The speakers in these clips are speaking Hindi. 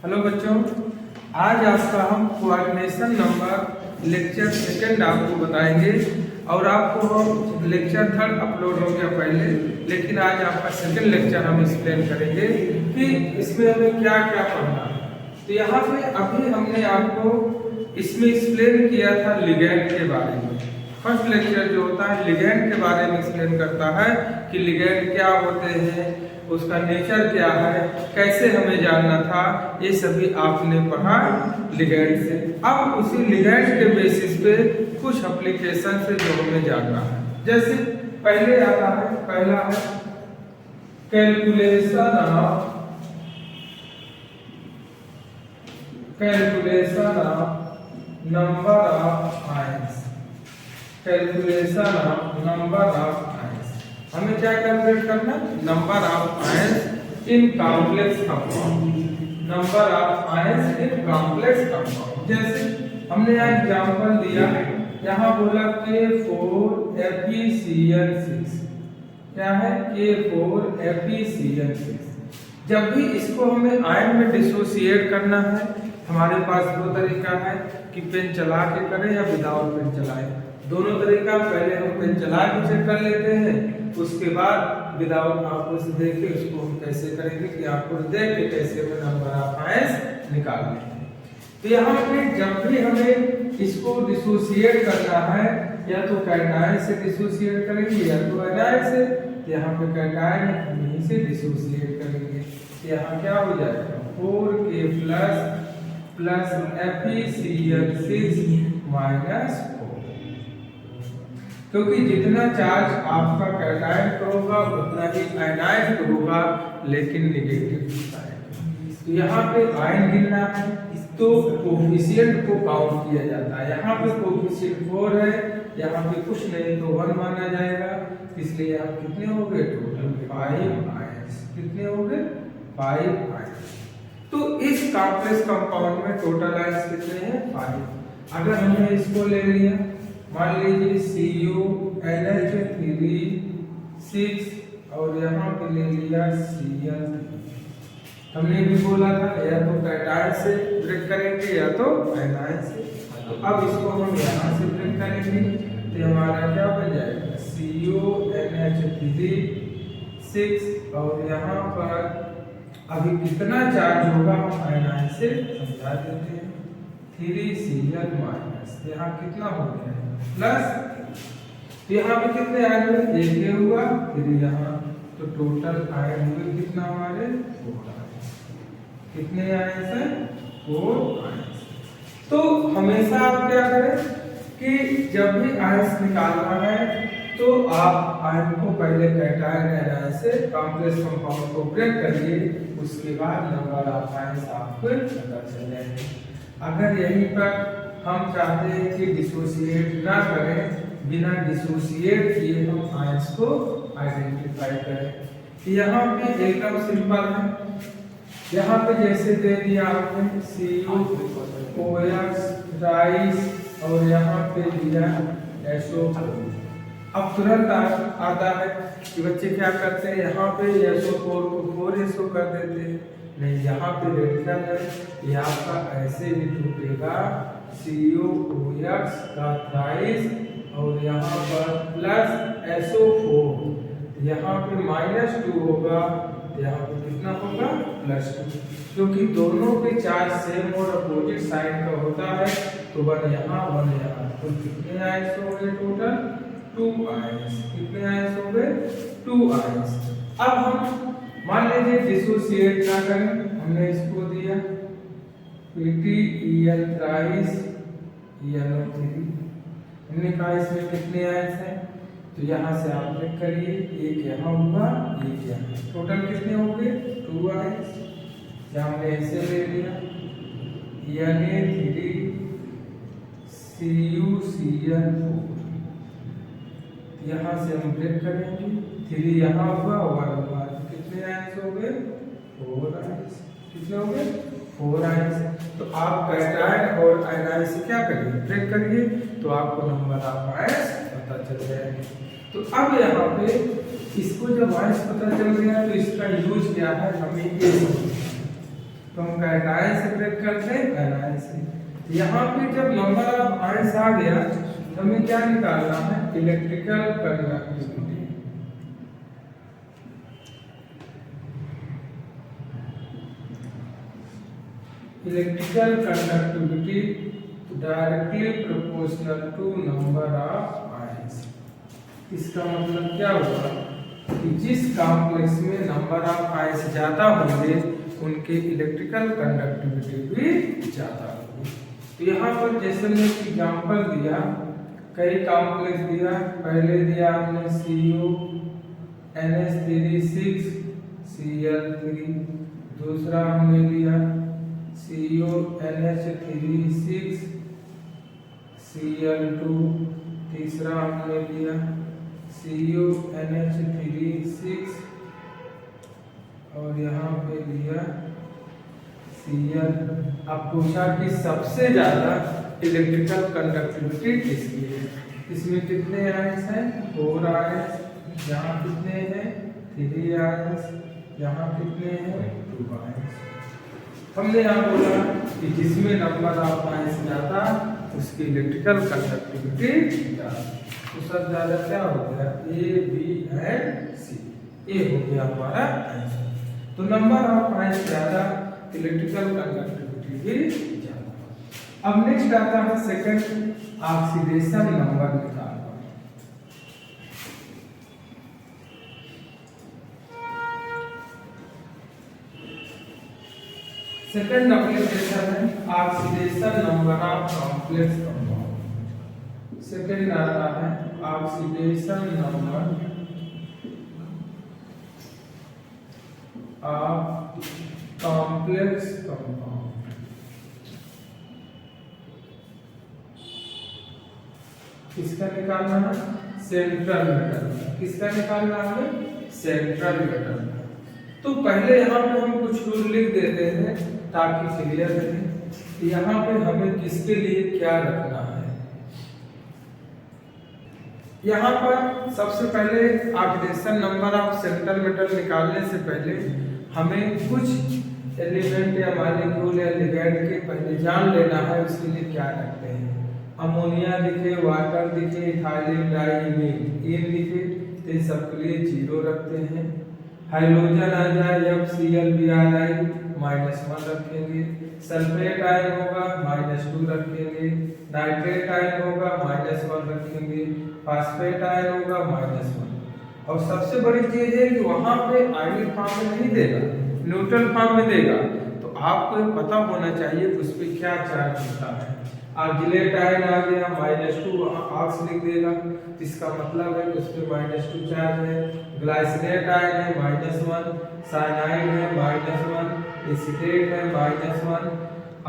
हेलो बच्चों, आज आपका हम कोऑर्डिनेशन नंबर लेक्चर सेकंड आपको बताएंगे और आपको हम लेक्चर थर्ड अपलोड हो गया पहले, लेकिन आज आपका सेकंड लेक्चर हम एक्सप्लेन करेंगे कि इसमें हमें क्या क्या पढ़ना है। तो यहाँ पे अभी हमने आपको इसमें एक्सप्लेन किया था लिगैंड के बारे में। फर्स्ट लेक्चर जो होता है लिगैंड के बारे में एक्सप्लेन करता है कि लिगैंड क्या होते हैं, उसका नेचर क्या है, कैसे हमें जानना था, ये सभी आपने पढ़ा लिगैंड से। अब उसी लिगैंड के बेसिस पे कुछ एप्लीकेशन से जो हमें जानना है, जैसे पहले आता है, पहला है calculation of number of ions. Calculation of number of ions, हमें क्या कैलकुलेट करना, number of ions in complex compound. Number of ions in complex compound, जैसे हमने यहाँ एग्जांपल दिया, यहाँ बोला K4FeCl6, क्या है K4FeCl6। जब भी इसको हमें आयन में डिसोसिएट करना है, हमारे पास दो तरीका है कि पेन चला के करें या विदाउट पेन चलाएं। दोनों तरीका, पहले हम पेन चला के चेक कर लेते हैं, उसके बाद विदाउट आपको से देख के उसको हम कैसे करेंगे कि आपको देख के कैसे हमें नंबर ऑफ आयंस निकालने हैं। तो यहाँ पे जब भी हमें इसको डिसोसिएट करना है, या तो कैटायन से डिसोसिएट करेंगे या तो एनायन से। यहाँ पे कैटायन यहीं से डिसोसिएट करेंगे, यहाँ क्या हो जाएगा 4K प्लस FeCl6 माइनस 4, क्योंकि जितना चार्ज आपका कैटायन पर होगा उतना ही आयनाइन पर होगा, लेकिन नेगेटिव होता है। तो यहाँ पे आयन गिनना है तो कोफिशिएंट को काउंट किया जाता है। यहाँ पे कोफिशिएंट 4 है, यहाँ पे कुछ नहीं तो 1 माना जाएगा, इसलिए यहाँ कितने हो गए टोटल 5 आयंस। कितने हो गए 5 आयंस। तो इस कॉम्प्लेक्स कंपाउंड में टोटल आयंस कितने हैं 5। अगर हमने इसको ले लिया, मान लीजिए CuNH3 6 और यहाँ पे ले लिया Cl। हमने भी बोला था या तो कैटायन से ब्रेक करेंगे या तो आयनाइन से। तो अब इसको हम यहाँ से ब्रेक करेंगे तो हमारा क्या बन जाएगा CuNH3 6 और यहाँ पर अभी कितना चार्ज होगा हम आयनाइन से समझा देते हैं, 3Cl माइनस, यहाँ कितना हो गया प्लस, तो यहाँ पे कितने आयन हुए, एक हुआ, फिर यहाँ तो टोटल आयन हुए कितना हमारे 4 आयन। कितने आयन हैं 4 आयन। तो हमेशा आप क्या करें कि जब भी आयन निकालना है तो आप आयन को पहले कैटायन एनायन से कॉम्प्लेक्स कंपाउंड को ब्रेक करिए, उसके बाद नंबर ऑफ आयंस आपको पता चल जाएंगे। अगर यहीं पर हम चाहते हैं कि डिसोसिएट ना करें, बिना डिसोसिएट किए हम आयंस को आइडेंटिफाई करें। यहाँ पे एकदम सिंपल है, यहाँ पे जैसे दे दिया आपने CuOH राइस और यहाँ पे दिया SO4। अब तुरंत आता है कि बच्चे क्या करते हैं, यहाँ पे SO4 को 4SO कर देते हैं। नहीं, यहाँ पे रेडिकल है, ये आपका ऐसे ही टूटेगा CuOH का राइस और यहाँ पर प्लस SO4, यहाँ पे -2 होगा, यहाँ पे कितना होगा +2, क्योंकि दोनों के चार्ज सेम और अपोजिट साइड का होता है। तो 1 यहाँ 1 यहाँ, तो कितने आयंस हो गए टोटल 2 आयंस। कितने आयंस हो गए 2 आयंस। अब हम मान लीजिए डिसोसिएट ना करें, हमने इसको दिया PtEl राइस EnO3, हमने कहा इसमें कितने आयंस हैं, तो यहाँ से आप चेक करिए, एक यहाँ हुआ, एक यहाँ, टोटल कितने हो गए 2 आयंस। या हमने ऐसे ले लिया Na3 CuCl4, यहाँ से हम ब्रेक करेंगे, 3 यहाँ हुआ 1 हुआ, कितने आयंस हो गए 4 आयंस। कितने हो गए 4 आयंस। तो आप कैटायन और आयनाइन से क्या करिए, ब्रेक करिए, तो आपको नंबर ऑफ आयंस पता चल जाएंगे। तो अब यहाँ पे इसको जब आयंस पता चल गया तो इसका यूज क्या है, हमें ये समझना है। तो हम कैटायन से ब्रेक करते हैं एनायन से। यहाँ पे जब नंबर ऑफ आयंस आ गया तो हमें क्या निकालना है, electrical conductivity. Electrical conductivity directly proportional to number of ions. इसका मतलब क्या हुआ कि जिस कॉम्प्लेक्स में नंबर ऑफ आयंस ज्यादा होंगे उनके इलेक्ट्रिकल कंडक्टिविटी भी ज्यादा होगी। तो यहाँ पर जैसे मैंने एग्जाम्पल दिया, कई कॉम्प्लेक्स दिया। पहले दिया हमने CO NH3 6Cl3, दूसरा हमने लिया CO NH3 6Cl2, तीसरा हमने लिया CO NH3 और यहाँ पे लिया Cl। अब पूछा कि सबसे ज्यादा इलेक्ट्रिकल कंडक्टिविटी किसकी है। इसमें कितने आयंस हैं, 4 आयंस। यहाँ कितने हैं, 3 आयंस। यहाँ कितने हैं, 2 आयंस। हमने यहाँ बोला कि जिसमें नंबर ऑफ आयंस ज्यादा उसकी इलेक्ट्रिकल कंडक्टिविटी ज्यादा। तो सब ज्यादा क्या हो गया, A, B एंड C। ये हो गया हमारा आंसर। तो नंबर ऑफ आयंस ज्यादा, इलेक्ट्रिकल कंडक्टिविटी भी ज्यादा। अब नेक्स्ट आता है सेकंड, ऑक्सीडेशन नंबर निकालना। सेकंड एप्लीकेशन है oxidation number of complex compound. Second आता है oxidation number of complex compound. किसका निकालना है, सेंट्रल मेटल। किसका निकालना है, सेंट्रल मेटल। तो पहले यहाँ पे हम कुछ रूल लिख देते हैं ताकि क्लियर रहे। यहाँ पे हमें किसके लिए क्या रखना है। यहाँ पर सबसे पहले oxidation number of central metal निकालने से पहले हमें कुछ एलिमेंट या मॉलिक्यूल या लिगैंड के पहले जान लेना है उसके लिए क्या रखते हैं। अमोनिया लिखे, वाटर लिखे, इथाइलिन डाइमीन लिखे, तो सबके लिए 0 रखते हैं। हाइड्रोजन आ जाए FCl Bri -1 रखेंगे। सल्फेट आयन होगा -2 रखेंगे। नाइट्रेट आयन होगा -1 रखेंगे। फास्फेट आयन होगा -1। और सबसे बड़ी चीज है कि वहां पे आयनिक फॉर्म में नहीं देगा, न्यूट्रल फॉर्म में देगा। तो आपको पता होना चाहिए उस पर क्या चार्ज होता है। ऑक्जिलेट आयन आ गया -2, वहां ऑक्स लिख देगा, इसका मतलब है कि उस पर -2 चार्ज है। ग्लाइसिनेट आयन है -1, साइनाइड है -1, एसीटेट है -1।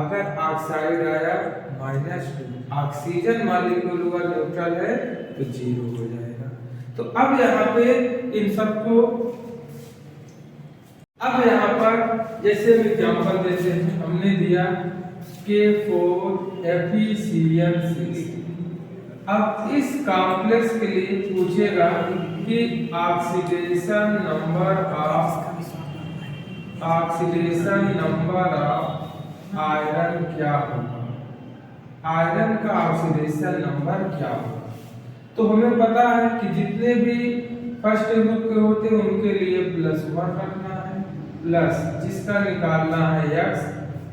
अगर ऑक्साइड आया -2, ऑक्सीजन मॉलिक्यूल हुआ न्यूट्रल है तो 0 हो जाएगा। तो अब यहाँ पे इन सबको, अब यहाँ पर जैसे एग्जांपल देते हैं, हमने दिया K4FeCl6। अब इस कॉम्प्लेक्स के लिए पूछेगा कि ऑक्सीडेशन नंबर ऑफ आयरन क्या होगा। आयरन का ऑक्सीडेशन नंबर क्या होगा। तो हमें पता है कि जितने भी फर्स्ट ग्रुप के होते हैं उनके लिए +1 रखना है, प्लस जिसका निकालना है X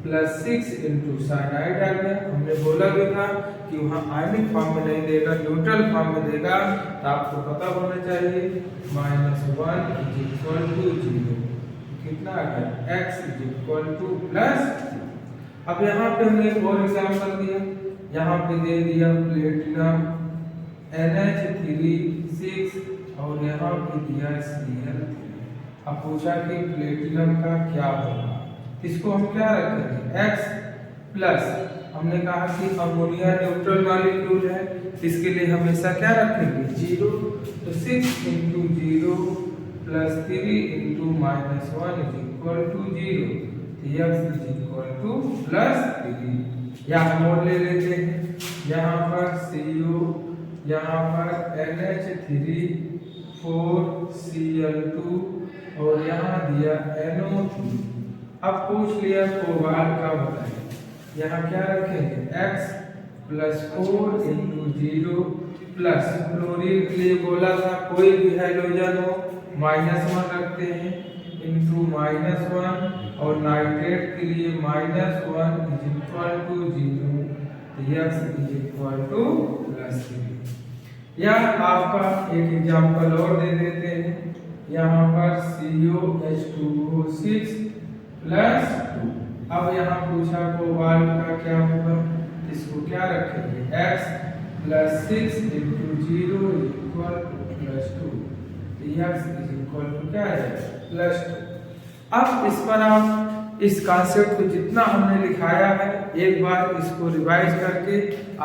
+6 इंटू साइनाइड आ गया। हमने बोला भी था कि वहाँ आयनिक फॉर्म में नहीं देगा, न्यूट्रल फॉर्म में देगा। तो आपको पता होना चाहिए -1 = 0। कितना आ गया, X = +। अब यहाँ पे हमने एक और एग्जाम्पल दिया, यहाँ पे दे दिया प्लेटिनम NH3 और यहाँ पे दिया Cl3। अब पूछा कि प्लेटिनम का क्या होगा। इसको हम क्या रखेंगे, X प्लस। हमने कहा कि अमोनिया न्यूट्रल मॉलिक्यूल है, इसके लिए हमेशा क्या रखेंगे, 0। तो 6 × 0 + 3 × -1 = 0। X +3। या हम और ले लेते हैं, यहाँ पर CO, यहाँ पर NH3 4Cl2 और यहाँ दिया NO3। अब पूछ लिया कोबाल्ट का बताइए, यहाँ क्या रखेंगे x plus 4 into 0 plus chlorine के लिए बोला था कोई भी हाइड्रोजन हो -1 रखते हैं इंटू -1 और नाइट्रेट के लिए -1 is equal to 0 x is equal to +3। या आपका एक एग्जांपल और दे देते हैं, यहाँ पर COH2O6 प्लस 2। अब यहाँ पूछा कोबाल्ट का क्या होगा, इसको क्या रखेंगे x plus 6 into 0 equal to +2 x is equal to क्या है +2। अब इस पर आप इस कॉन्सेप्ट को जितना हमने लिखाया है एक बार इसको रिवाइज करके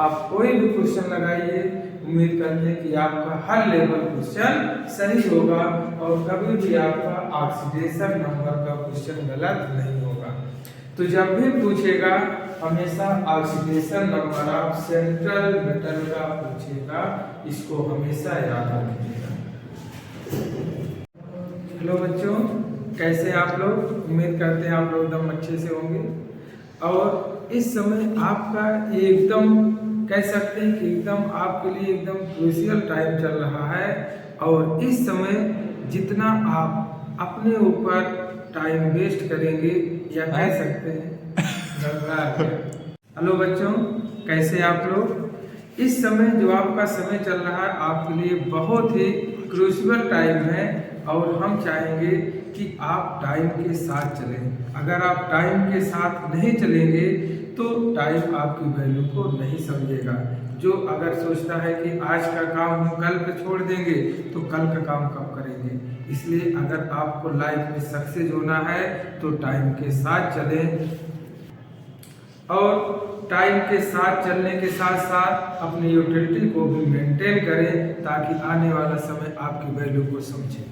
आप कोई भी क्वेश्चन लगाइए, उम्मीद करते हैं कि आपका हर लेवल क्वेश्चन सही होगा और कभी भी आपका ऑक्सीडेशन नंबर का क्वेश्चन गलत नहीं होगा। तो जब भी पूछेगा हमेशा oxidation number of central metal का पूछेगा, इसको हमेशा याद रखिएगा। हेलो बच्चों, कैसे आप लोग? उम्मीद करते हैं आप लोग एकदम अच्छे से होंगे। और इस समय आपका एकदम कह सकते हैं कि एकदम आपके लिए एकदम क्रूशियल टाइम चल रहा है और इस समय जितना आप अपने ऊपर टाइम वेस्ट करेंगे या कह सकते हैं हेलो बच्चों, कैसे आप लोग? इस समय जो आपका समय चल रहा है आपके लिए बहुत ही क्रूशियल टाइम है और हम चाहेंगे कि आप टाइम के साथ चलें। अगर आप टाइम के साथ नहीं चलेंगे तो टाइम आपकी वैल्यू को नहीं समझेगा। जो अगर सोचता है कि आज का काम हम कल पे छोड़ देंगे तो कल का काम कब करेंगे। इसलिए अगर आपको लाइफ में सक्सेस होना है तो टाइम के साथ चलें और टाइम के साथ चलने के साथ साथ अपनी यूटिलिटी को भी मेंटेन करें ताकि आने वाला समय आपकी वैल्यू को समझे।